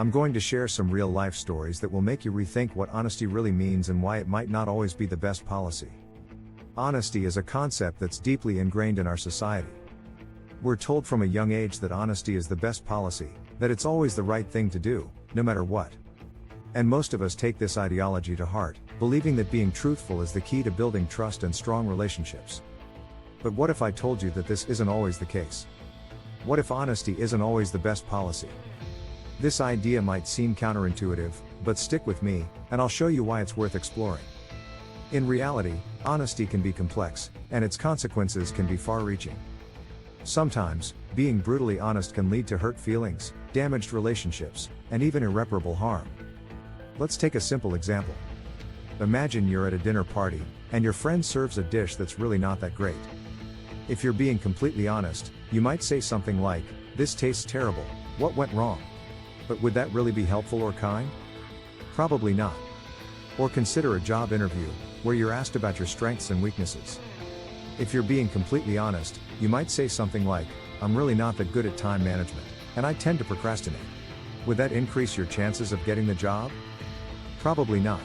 I'm going to share some real-life stories that will make you rethink what honesty really means and why it might not always be the best policy. Honesty is a concept that's deeply ingrained in our society. We're told from a young age that honesty is the best policy, that it's always the right thing to do, no matter what. And most of us take this ideology to heart, believing that being truthful is the key to building trust and strong relationships. But what if I told you that this isn't always the case? What if honesty isn't always the best policy? This idea might seem counterintuitive, but stick with me, and I'll show you why it's worth exploring. In reality, honesty can be complex, and its consequences can be far-reaching. Sometimes, being brutally honest can lead to hurt feelings, damaged relationships, and even irreparable harm. Let's take a simple example. Imagine you're at a dinner party, and your friend serves a dish that's really not that great. If you're being completely honest, you might say something like, "This tastes terrible, what went wrong?" But would that really be helpful or kind? Probably not. Or consider a job interview, where you're asked about your strengths and weaknesses. If you're being completely honest, you might say something like, "I'm really not that good at time management, and I tend to procrastinate." Would that increase your chances of getting the job? Probably not.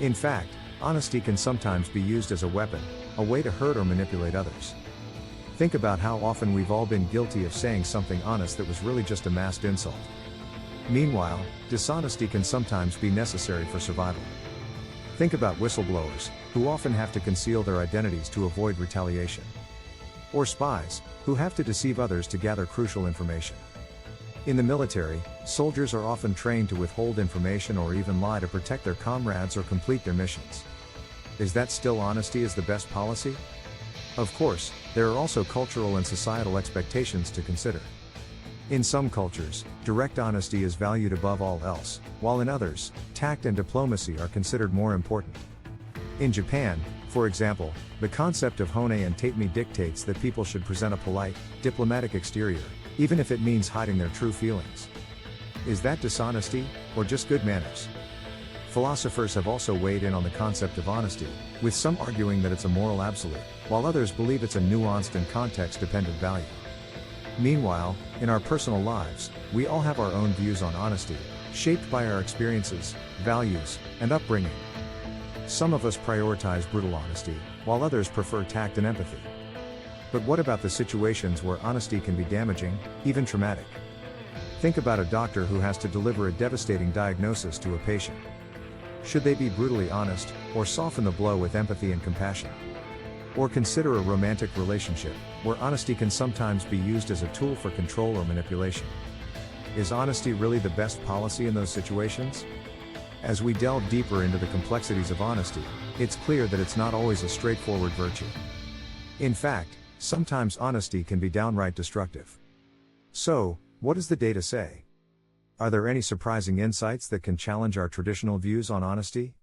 In fact, honesty can sometimes be used as a weapon, a way to hurt or manipulate others. Think about how often we've all been guilty of saying something honest that was really just a masked insult. Meanwhile, dishonesty can sometimes be necessary for survival. Think about whistleblowers, who often have to conceal their identities to avoid retaliation. Or spies, who have to deceive others to gather crucial information. In the military, soldiers are often trained to withhold information or even lie to protect their comrades or complete their missions. Is that still honesty as the best policy? Of course, there are also cultural and societal expectations to consider. In some cultures, direct honesty is valued above all else, while in others, tact and diplomacy are considered more important. In Japan, for example, the concept of hone and tatemi dictates that people should present a polite, diplomatic exterior, even if it means hiding their true feelings. Is that dishonesty, or just good manners? Philosophers have also weighed in on the concept of honesty, with some arguing that it's a moral absolute, while others believe it's a nuanced and context-dependent value. Meanwhile, in our personal lives, we all have our own views on honesty, shaped by our experiences, values, and upbringing. Some of us prioritize brutal honesty, while others prefer tact and empathy. But what about the situations where honesty can be damaging, even traumatic? Think about a doctor who has to deliver a devastating diagnosis to a patient. Should they be brutally honest, or soften the blow with empathy and compassion? Or consider a romantic relationship, where honesty can sometimes be used as a tool for control or manipulation. Is honesty really the best policy in those situations? As we delve deeper into the complexities of honesty, it's clear that it's not always a straightforward virtue. In fact, sometimes honesty can be downright destructive. So, what does the data say? Are there any surprising insights that can challenge our traditional views on honesty?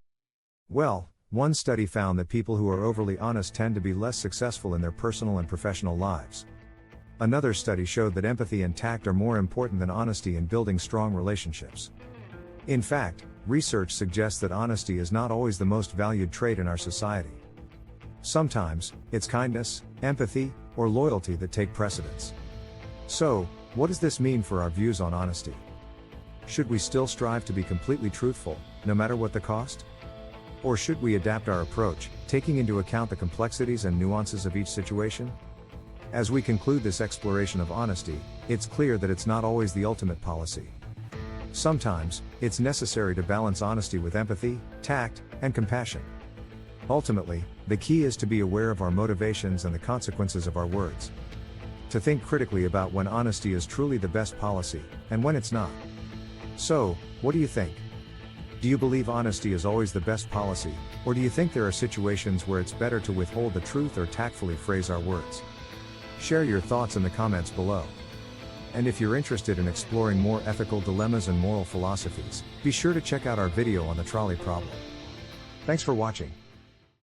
Well, one study found that people who are overly honest tend to be less successful in their personal and professional lives. Another study showed that empathy and tact are more important than honesty in building strong relationships. In fact, research suggests that honesty is not always the most valued trait in our society. Sometimes, it's kindness, empathy, or loyalty that take precedence. So, what does this mean for our views on honesty? Should we still strive to be completely truthful, no matter what the cost? Or should we adapt our approach, taking into account the complexities and nuances of each situation? As we conclude this exploration of honesty, it's clear that it's not always the ultimate policy. Sometimes, it's necessary to balance honesty with empathy, tact, and compassion. Ultimately, the key is to be aware of our motivations and the consequences of our words. To think critically about when honesty is truly the best policy, and when it's not. So, what do you think? Do you believe honesty is always the best policy, or do you think there are situations where it's better to withhold the truth or tactfully phrase our words? Share your thoughts in the comments below. And if you're interested in exploring more ethical dilemmas and moral philosophies, be sure to check out our video on the trolley problem. Thanks for watching.